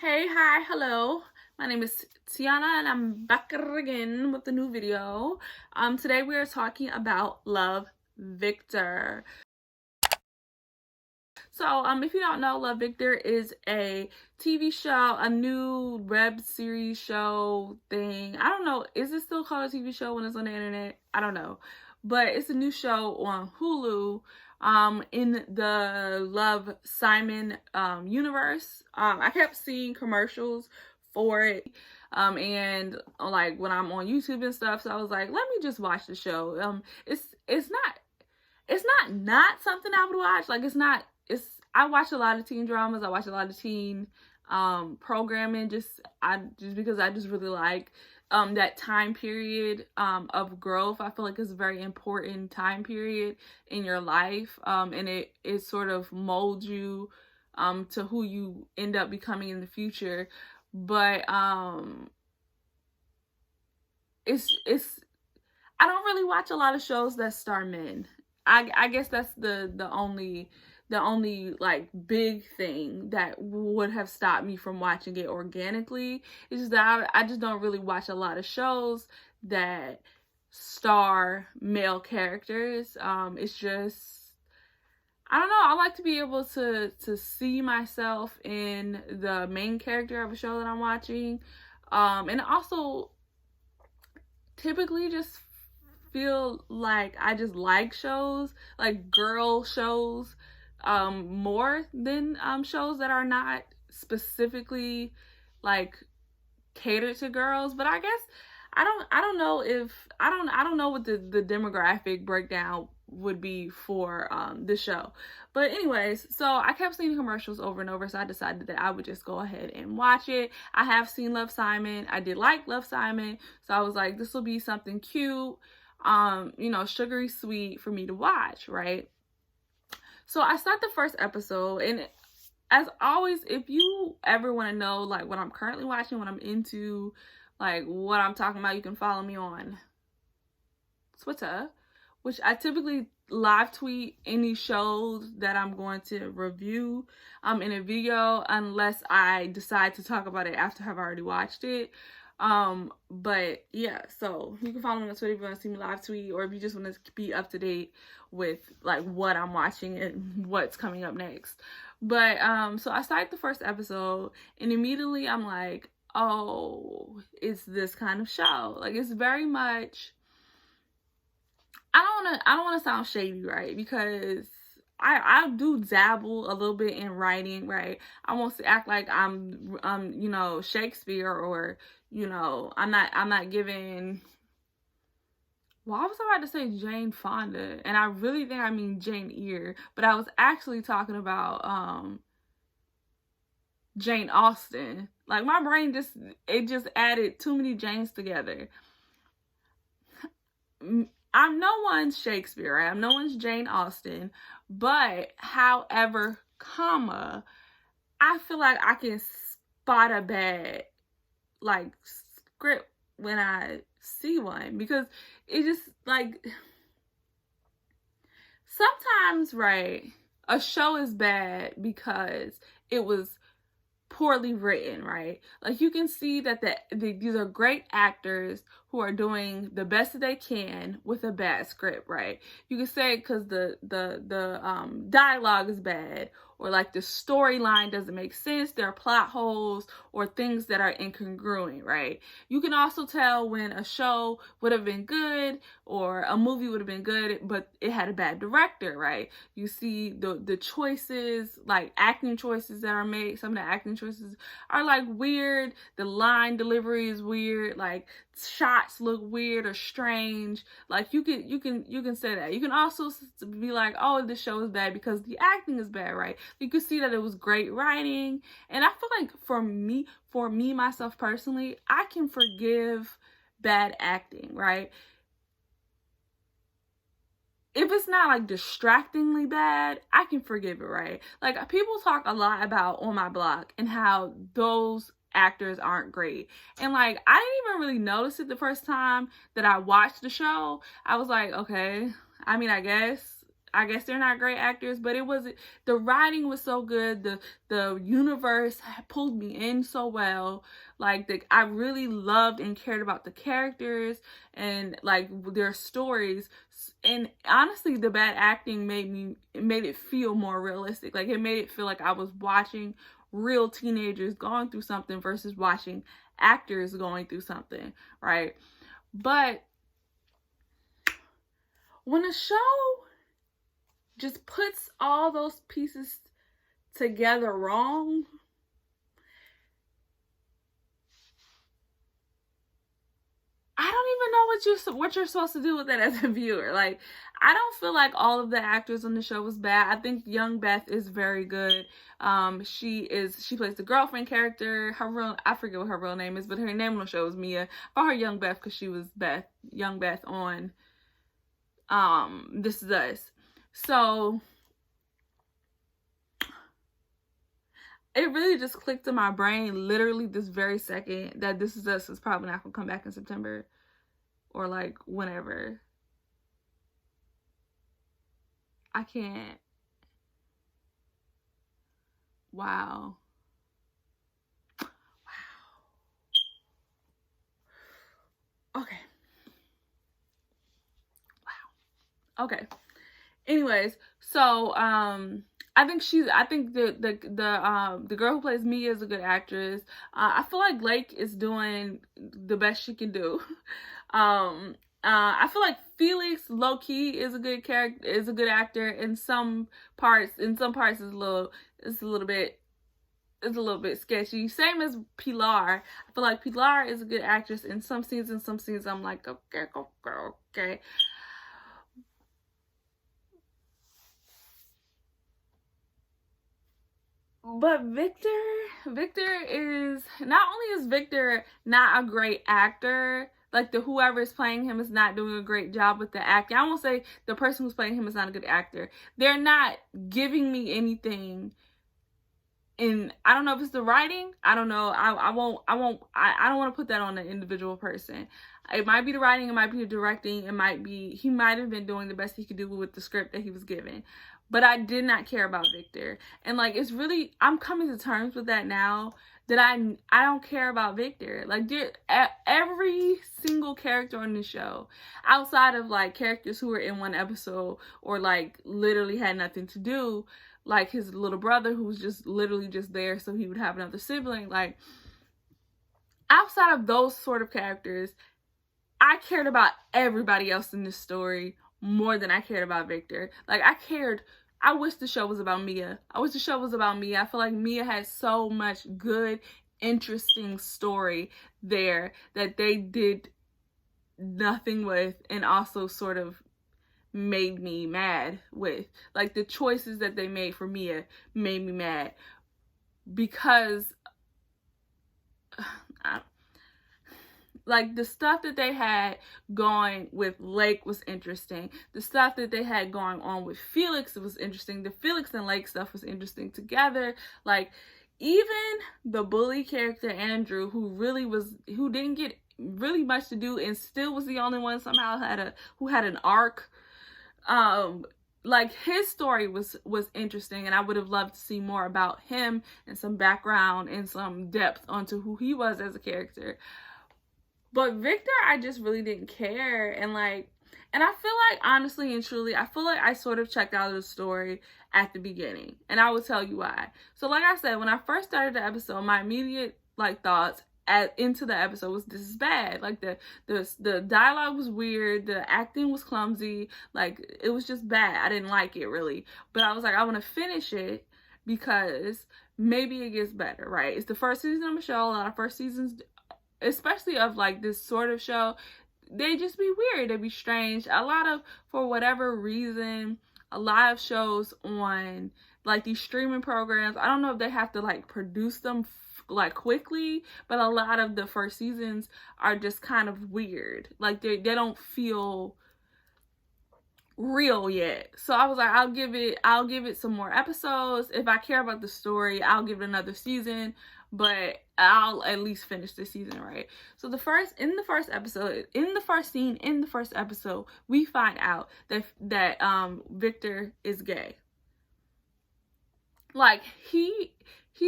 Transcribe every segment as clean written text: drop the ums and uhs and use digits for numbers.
Hey, hi, hello. My name is Tiana and I'm back again with a new video. Today we are talking about Love, Victor. So, if you don't know, Love, Victor is a TV show, a new web series show thing. I don't know, is it still called a TV show when it's on the internet? I don't know. But it's a new show on Hulu in the Love Simon universe. I kept seeing commercials for it and like when I'm on YouTube and stuff, so I was like, let me just watch the show. It's not something I would watch. Like it's I watch a lot of teen dramas. I watch a lot of teen programming just because I just really like that time period of growth. I feel like it's a very important time period in your life. And it sort of molds you to who you end up becoming in the future. But it's I don't really watch a lot of shows that star men. I guess that's the only like big thing that would have stopped me from watching it organically. It's just that I just don't really watch a lot of shows that star male characters. It's just I don't know. I like to be able to see myself in the main character of a show that I'm watching, and also typically just feel like I just like shows, like girl shows, more than shows that are not specifically like catered to girls. But I guess I don't know if I don't know what the demographic breakdown would be for the show. But anyways, so I kept seeing commercials over and over, so I decided that I would just go ahead and watch it. I have seen Love, Simon. I did like Love, Simon, so I was like, this will be something cute, sugary sweet for me to watch, right? So I start the first episode, and as always, if you ever want to know like what I'm currently watching, what I'm into, like what I'm talking about, you can follow me on Twitter, which I typically live tweet any shows that I'm going to review in a video, unless I decide to talk about it after I've already watched it. But yeah, so you can follow me on Twitter if you want to see me live tweet, or if you just want to be up to date with like what I'm watching and what's coming up next. But so I started the first episode, and immediately I'm like, oh, it's this kind of show. Like, it's very much, I don't wanna sound shady, right? Because I do dabble a little bit in writing, right? I won't act like I'm Shakespeare, or I'm not giving, well, I was about to say Jane Fonda, and I really think I mean Jane Eyre, but I was actually talking about Jane Austen. Like, my brain just added too many Janes together. I'm no one's Shakespeare, right? I'm no one's Jane Austen, but however, I feel like I can spot a bad like script when I see one, because it just like sometimes, right, a show is bad because it was poorly written, right? Like, you can see that these are great actors who are doing the best that they can with a bad script, right? You can say because the dialogue is bad, or like the storyline doesn't make sense, there are plot holes or things that are incongruent, right? You can also tell when a show would have been good or a movie would have been good, but it had a bad director, right? You see the choices, like acting choices that are made. Some of the acting choices are like weird. The line delivery is weird. Like, shots look weird or strange. Like, you can say that. You can also be like, oh, this show is bad because the acting is bad, right? You can see that it was great writing. And I feel like for me myself personally, I can forgive bad acting, right? If it's not like distractingly bad, I can forgive it, right? Like, people talk a lot about On My Block and how those actors aren't great. And like, I didn't even really notice it the first time that I watched the show. I was like, okay, I mean, I guess I guess they're not great actors, but the writing was so good. The universe pulled me in so well. Like, I really loved and cared about the characters and like their stories. And honestly, the bad acting made it feel more realistic. Like, it made it feel like I was watching real teenagers going through something versus watching actors going through something, right? But when a show just puts all those pieces together wrong, I don't even know what you're supposed to do with that as a viewer. Like, I don't feel like all of the actors on the show was bad. I think young Beth is very good. She plays the girlfriend character. I forget what her real name is, but her name on the show is Mia. I call her Young Beth because she was young Beth on This Is Us. So it really just clicked in my brain literally this very second that This Is Us is probably not gonna come back in September or like whenever. I can't. Wow. Okay. Wow. Okay. Anyways, so I think the girl who plays Mia is a good actress. I feel like Lake is doing the best she can do. I feel like Felix low key is a good actor. In some parts it's a little bit sketchy. Same as Pilar. I feel like Pilar is a good actress. In some scenes I'm like, okay. But Victor is not only is Victor not a great actor, like whoever is playing him is not doing a great job with the acting. I won't say the person who's playing him is not a good actor. They're not giving me anything. And I don't know if it's the writing. I don't know. I don't want to put that on an individual person. It might be the writing. It might be the directing. He might have been doing the best he could do with the script that he was given. But I did not care about Victor. And like, I'm coming to terms with that now, that I don't care about Victor. Like, every single character on the show, outside of like characters who were in one episode or like literally had nothing to do, like his little brother who was just literally just there so he would have another sibling, like outside of those sort of characters, I cared about everybody else in this story more than I cared about Victor. Like, I wish the show was about Mia. I feel like Mia had so much good, interesting story there that they did nothing with, and also sort of made me mad with. Like, the choices that they made for Mia made me mad because like the stuff that they had going with Lake was interesting. The stuff that they had going on with Felix was interesting. The Felix and Lake stuff was interesting together. Like, even the bully character Andrew, who didn't get really much to do and still was the only one somehow who had an arc. Like, his story was interesting, and I would have loved to see more about him and some background and some depth onto who he was as a character. But Victor, I just really didn't care. And I feel like, honestly and truly, I feel like I sort of checked out of the story at the beginning. And I will tell you why. So like I said, when I first started the episode, my immediate thoughts into the episode was, this is bad. Like, the dialogue was weird, the acting was clumsy, like it was just bad. I didn't like it really. But I was like, I want to finish it because maybe it gets better, right? It's the first season of a show. A lot of first seasons, especially of like this sort of show, they just be weird, they be strange. For whatever reason, a lot of shows on like these streaming programs, I don't know if they have to like produce them like quickly, but a lot of the first seasons are just kind of weird. Like, they don't feel real yet. So I was like, I'll give it some more episodes. If I care about the story, I'll give it another season. but I'll at least finish this season, right? So in the first scene in the first episode, we find out that Victor is gay. Like, he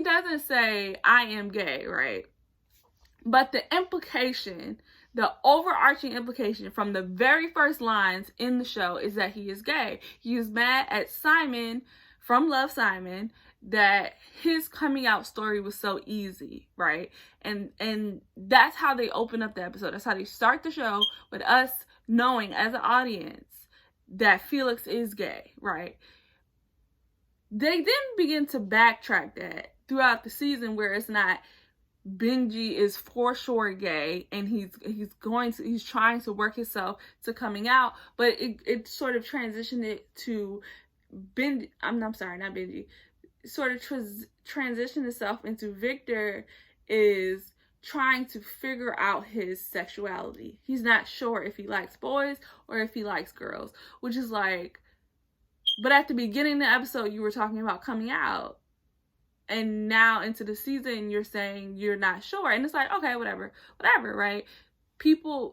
doesn't say I am gay, right? But the implication, the overarching implication from the very first lines in the show is that he is gay. He is mad at Simon from Love, Simon, that his coming out story was so easy, right? And that's how they open up the episode. That's how they start the show, with us knowing as an audience that Felix is gay, right? They then begin to backtrack that throughout the season, where it's not Benji is for sure gay and he's trying to work himself to coming out, but it sort of transitioned it to Benji. I'm sorry, not Benji. Sort of transitioned itself into Victor is trying to figure out his sexuality. He's not sure if he likes boys or if he likes girls, which is like, but at the beginning of the episode you were talking about coming out. And now into the season, you're saying you're not sure. And it's like, okay, whatever, right?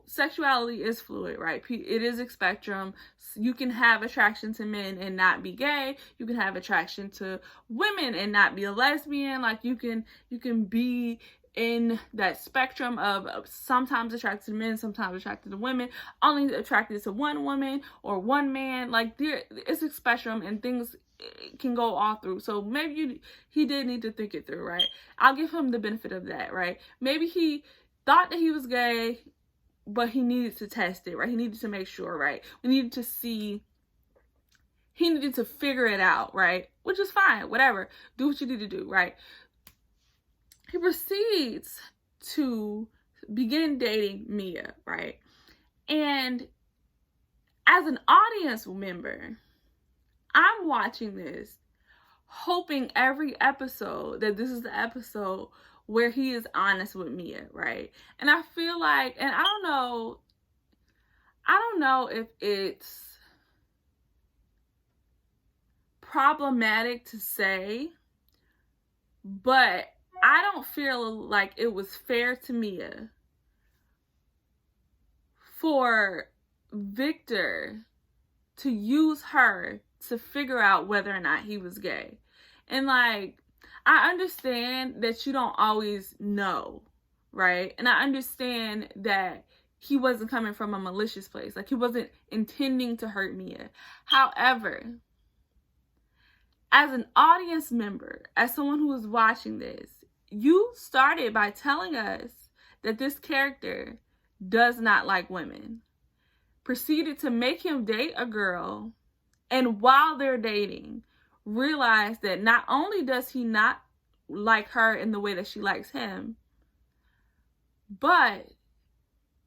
Sexuality is fluid, right? It is a spectrum. You can have attraction to men and not be gay. You can have attraction to women and not be a lesbian. Like, you can be in that spectrum of sometimes attracted to men, sometimes attracted to women, only attracted to one woman or one man. Like, it's a spectrum, and things can go all through. So maybe he did need to think it through, right? I'll give him the benefit of that, right? Maybe he thought that he was gay, but he needed to test it, right? He needed to make sure, right? He needed to figure it out, right? Which is fine, whatever. Do what you need to do, right? He proceeds to begin dating Mia, right? And as an audience member, I'm watching this hoping every episode that this is the episode where he is honest with Mia, right? And I feel like, and I don't know if it's problematic to say, but I don't feel like it was fair to Mia for Victor to use her to figure out whether or not he was gay. And like, I understand that you don't always know, right? And I understand that he wasn't coming from a malicious place. Like, he wasn't intending to hurt Mia. However, as an audience member, as someone who is watching this, you started by telling us that this character does not like women, proceeded to make him date a girl, and while they're dating, realize that not only does he not like her in the way that she likes him, but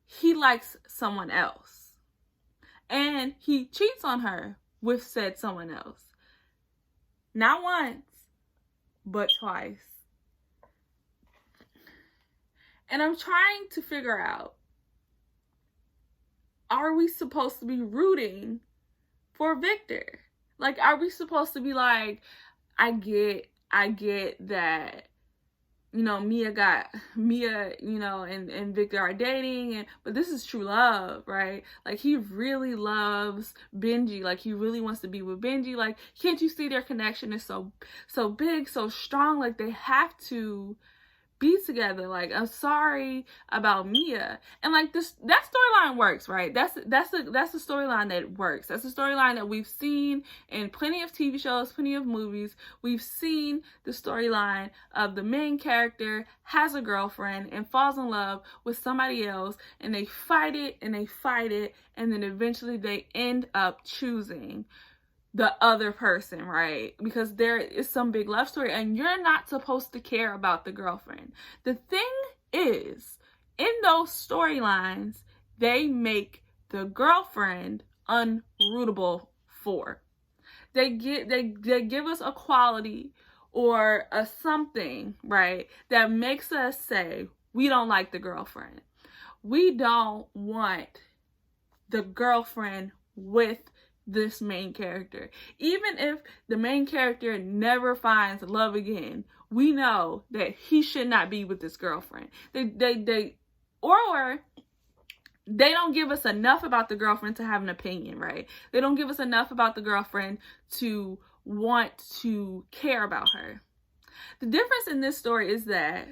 he likes someone else. And he cheats on her with said someone else. Not once, but twice. And I'm trying to figure out, are we supposed to be rooting for Victor? Like, are we supposed to be like, I get that, you know, Mia, you know, and Victor are dating, but this is true love, right? Like, he really loves Benji. Like, he really wants to be with Benji. Like, can't you see their connection is so big, so strong? Like, they have to be together. Like, I'm sorry about Mia. And like, that storyline works, right? That's a storyline that works. That's a storyline that we've seen in plenty of TV shows, plenty of movies. We've seen the storyline of the main character has a girlfriend and falls in love with somebody else, and they fight it and then eventually they end up choosing the other person, right? Because there is some big love story, and you're not supposed to care about the girlfriend. The thing is, in those storylines, they make the girlfriend unrootable for. They give us a quality or a something, right, that makes us say, we don't like the girlfriend. We don't want the girlfriend with this main character. Even if the main character never finds love again, we know that he should not be with this girlfriend. Or they don't give us enough about the girlfriend to have an opinion, right? They don't give us enough about the girlfriend to want to care about her. The difference in this story is that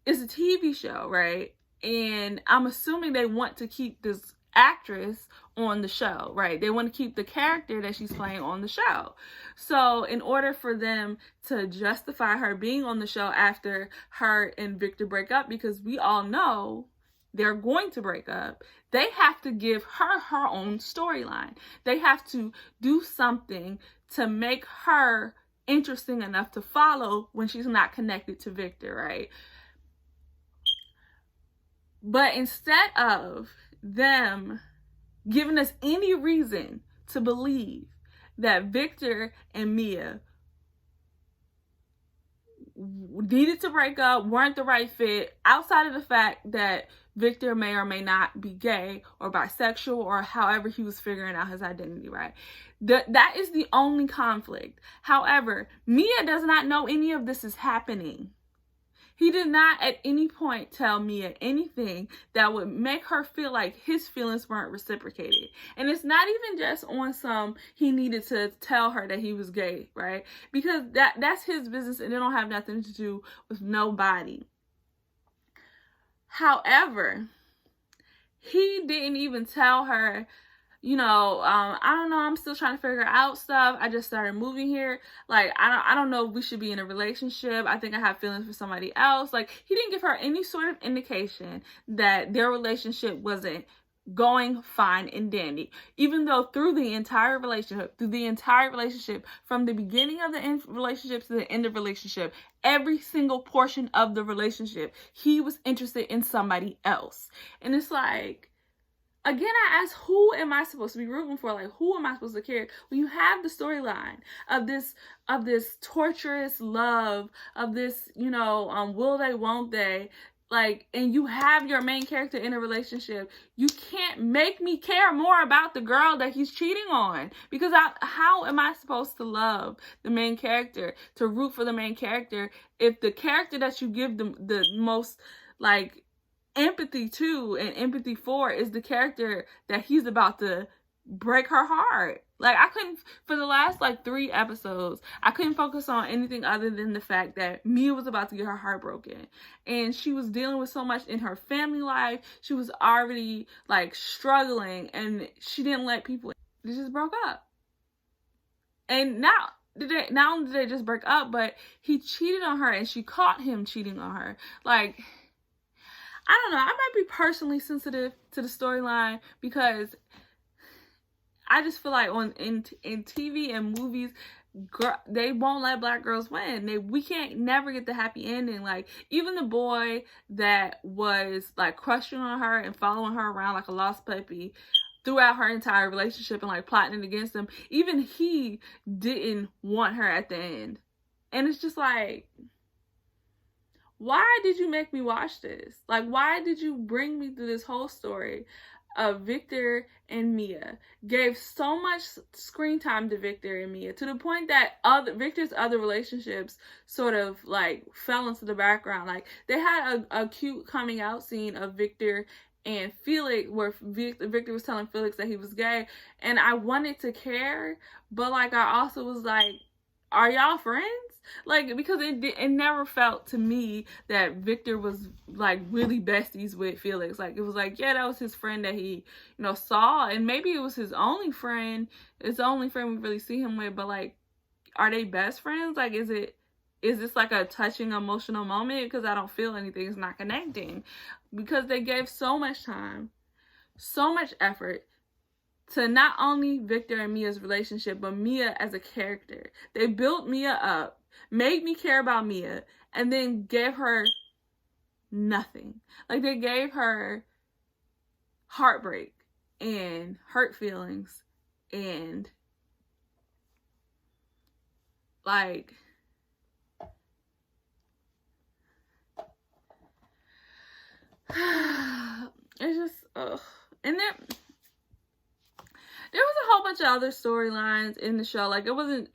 it's a TV show, right? And I'm assuming they want to keep this actress on the show, right? They want to keep the character that she's playing on the show. So in order for them to justify her being on the show after her and Victor break up, because we all know they're going to break up, they have to give her her own storyline. They have to do something to make her interesting enough to follow when she's not connected to Victor, right? But instead of them giving us any reason to believe that Victor and Mia needed to break up, weren't the right fit, outside of the fact that Victor may or may not be gay or bisexual or however he was figuring out his identity, right? That is the only conflict. However, Mia does not know any of this is happening. He did not at any point tell Mia anything that would make her feel like his feelings weren't reciprocated. And it's not even just on some he needed to tell her that he was gay, right? Because that's his business and it don't have nothing to do with nobody. However, he didn't even tell her, you know, I don't know, I'm still trying to figure out stuff. I just started moving here. Like, I don't know if we should be in a relationship. I think I have feelings for somebody else. Like, he didn't give her any sort of indication that their relationship wasn't going fine and dandy. Even though through the entire relationship, from the beginning of the relationship to the end of the relationship, every single portion of the relationship, he was interested in somebody else. And it's like, again, I ask, who am I supposed to be rooting for? Like, who am I supposed to care? When you have the storyline of this torturous love, of this, you know, will they, won't they, like, and you have your main character in a relationship, you can't make me care more about the girl that he's cheating on. Because how am I supposed to love the main character, to root for the main character, if the character that you give the most, like, empathy to and empathy for is the character that he's about to break her heart? Like, I couldn't, for the last like 3 episodes, I couldn't focus on anything other than the fact that Mia was about to get her heart broken. And she was dealing with so much in her family life. She was already like struggling and she didn't let people, they just broke up. And not only did they just break up, but he cheated on her and she caught him cheating on her. Like, I don't know, I might be personally sensitive to the storyline because I just feel like in TV and movies, they won't let black girls win. We can't never get the happy ending. Like, even the boy that was like crushing on her and following her around like a lost puppy throughout her entire relationship and like plotting against him, even he didn't want her at the end. And it's just like, why did you make me watch this? Like, why did you bring me through this whole story of Victor and Mia? Gave so much screen time to Victor and Mia to the point that Victor's other relationships sort of like fell into the background. Like, they had a cute coming out scene of Victor and Felix where Victor was telling Felix that he was gay, and I wanted to care, but like I also was like, are y'all friends? Like, because it never felt to me that Victor was like really besties with Felix. Like, it was like, yeah, that was his friend that he, you know, saw, and maybe it was his only friend. It's the only friend we really see him with, but like, are they best friends? Like, is this like a touching emotional moment? Because I don't feel anything. It's not connecting. Because they gave so much time, so much effort to not only Victor and Mia's relationship, but Mia as a character. They built Mia up, made me care about Mia, and then gave her nothing. Like, they gave her heartbreak and hurt feelings and like, it's just, ugh. And then there was a whole bunch of other storylines in the show. Like, it wasn't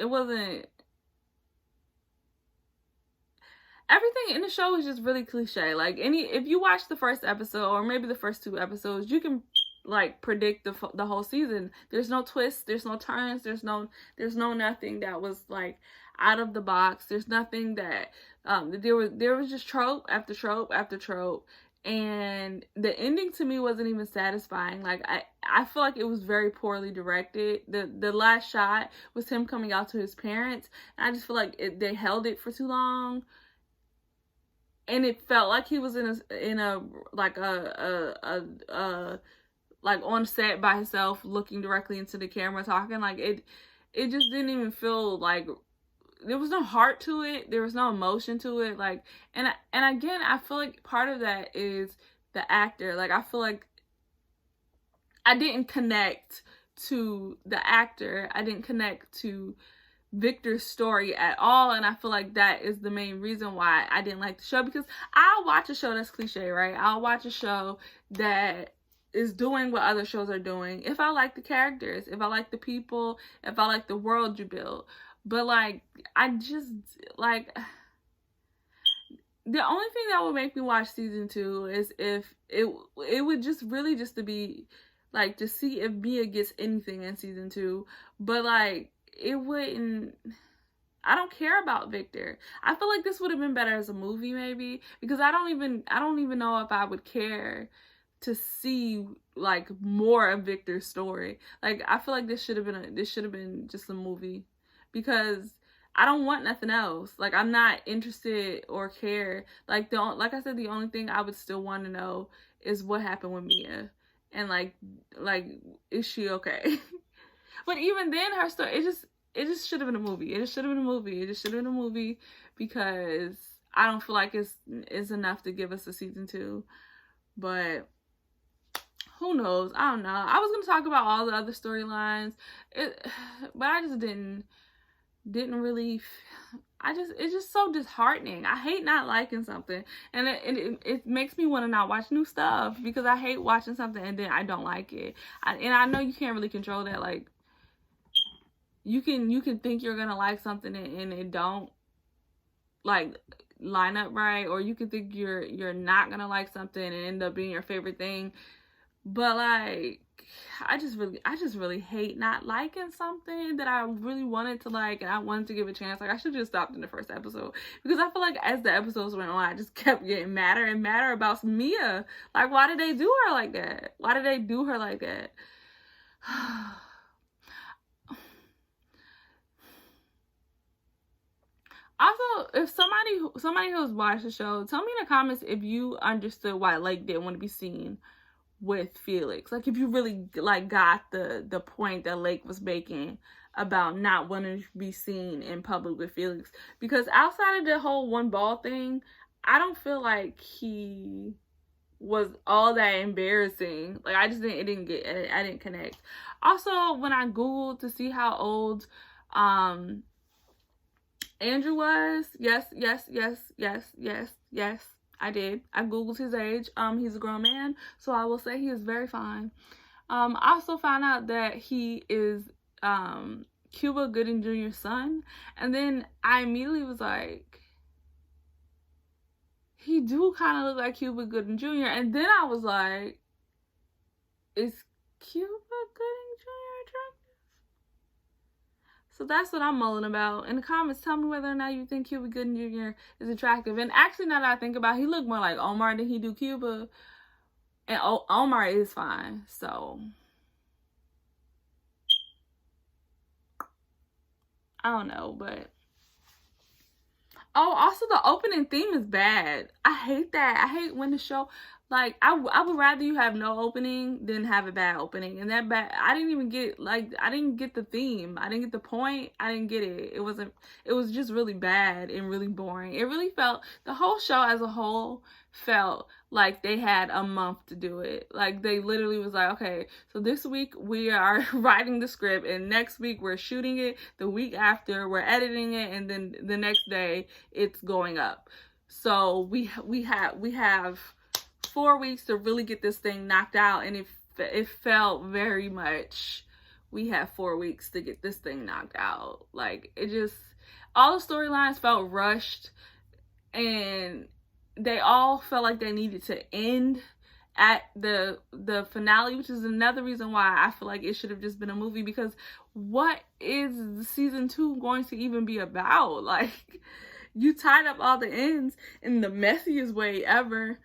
in the show is just really cliche. Like, if you watch the first episode or maybe the first 2 episodes, you can like predict the whole season. There's no twists, there's no turns, there's no nothing that was like out of the box. There's nothing that there was just trope after trope after trope, and the ending to me wasn't even satisfying. Like, I feel like it was very poorly directed. The last shot was him coming out to his parents, and I just feel like they held it for too long. And it felt like he was in a like like on set by himself, looking directly into the camera, talking. Like, it just didn't even feel like there was no heart to it. There was no emotion to it. Like, and again, I feel like part of that is the actor. Like, I feel like I didn't connect to the actor. I didn't connect to Victor's story at all, and I feel like that is the main reason why I didn't like the show. Because I'll watch a show that's cliche, right? I'll watch a show that is doing what other shows are doing if I like the characters, if I like the people, if I like the world you build. But like, I just like, the only thing that would make me watch season 2 is if it would just really just to be like, to see if Mia gets anything in season 2. But like, it wouldn't. I don't care about Victor. I feel like this would have been better as a movie, maybe, because I don't even know if I would care to see like more of Victor's story. Like, I feel like this should have been just a movie, because I don't want nothing else. Like, I'm not interested or care. Like, like I said, the only thing I would still want to know is what happened with Mia, and like is she okay? But even then, her story, it just should have been a movie. It just should have been a movie. It just should have been a movie, because I don't feel like it's enough to give us a season 2. But who knows? I don't know. I was gonna talk about all the other storylines, but I just didn't really. It's just so disheartening. I hate not liking something, and it makes me want to not watch new stuff, because I hate watching something and then I don't like it. And I know you can't really control that. Like, you can think you're gonna like something and it don't like line up right, or you can think you're not gonna like something and end up being your favorite thing. But like, I just really hate not liking something that I really wanted to like, and I wanted to give a chance. Like, I should have just stopped in the first episode, because I feel like as the episodes went on, I just kept getting madder and madder about Mia. Like, why did they do her like that? Why did they do her like that? Also, if somebody who's watched the show, tell me in the comments if you understood why Lake didn't want to be seen with Felix. Like, if you really like got the point that Lake was making about not wanting to be seen in public with Felix. Because outside of the whole one ball thing, I don't feel like he was all that embarrassing. Like, I didn't connect. Also, when I Googled to see how old Andrew was, yes, I did. I Googled his age. He's a grown man, so I will say he is very fine. I also found out that he is Cuba Gooding Jr.'s son, and then I immediately was like, he do kind of look like Cuba Gooding Jr., and then I was like, is Cuba Gooding Jr. attractive? So that's what I'm mulling about. In the comments, tell me whether or not you think Cuba Gooding Jr. is attractive. And actually, now that I think about it, he looked more like Omar than he do Cuba. And Omar is fine, so I don't know, but oh, also the opening theme is bad. I hate that. I hate when the show, like, I would rather you have no opening than have a bad opening. And that bad, I didn't get the theme. I didn't get the point. I didn't get it. It was just really bad and really boring. It really felt, the whole show as a whole felt like they had a month to do it. Like, they literally was like, okay, so this week we are writing the script, and next week we're shooting it, the week after we're editing it, and then the next day it's going up. So we have 4 weeks to really get this thing knocked out, and it felt very much we have 4 weeks to get this thing knocked out. Like, it just, all the storylines felt rushed. and they all felt like they needed to end at the finale, which is another reason why I feel like it should have just been a movie, because what is season 2 going to even be about? Like, you tied up all the ends in the messiest way ever,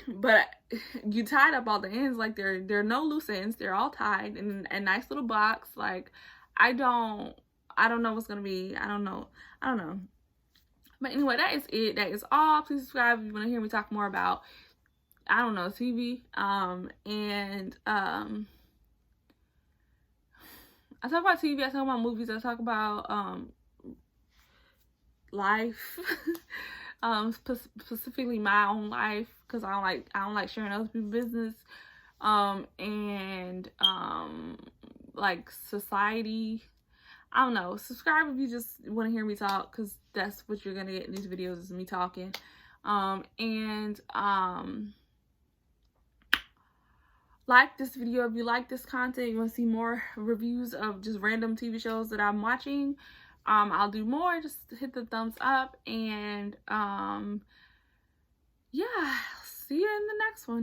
but you tied up all the ends. Like, there are no loose ends, they're all tied in a nice little box. Like, I don't know what's gonna be. I don't know. But anyway, that is it. That is all. Please subscribe if you want to hear me talk more about, I don't know, TV. I talk about TV, I talk about movies, I talk about life. Specifically my own life, because I don't like sharing other people's business. Like society. I don't know. Subscribe if you just want to hear me talk, because that's what you're gonna get in these videos, is me talking. Like this video if you like this content. You want to see more reviews of just random TV shows that I'm watching, I'll do more. Just hit the thumbs up, and yeah, see you in the next one.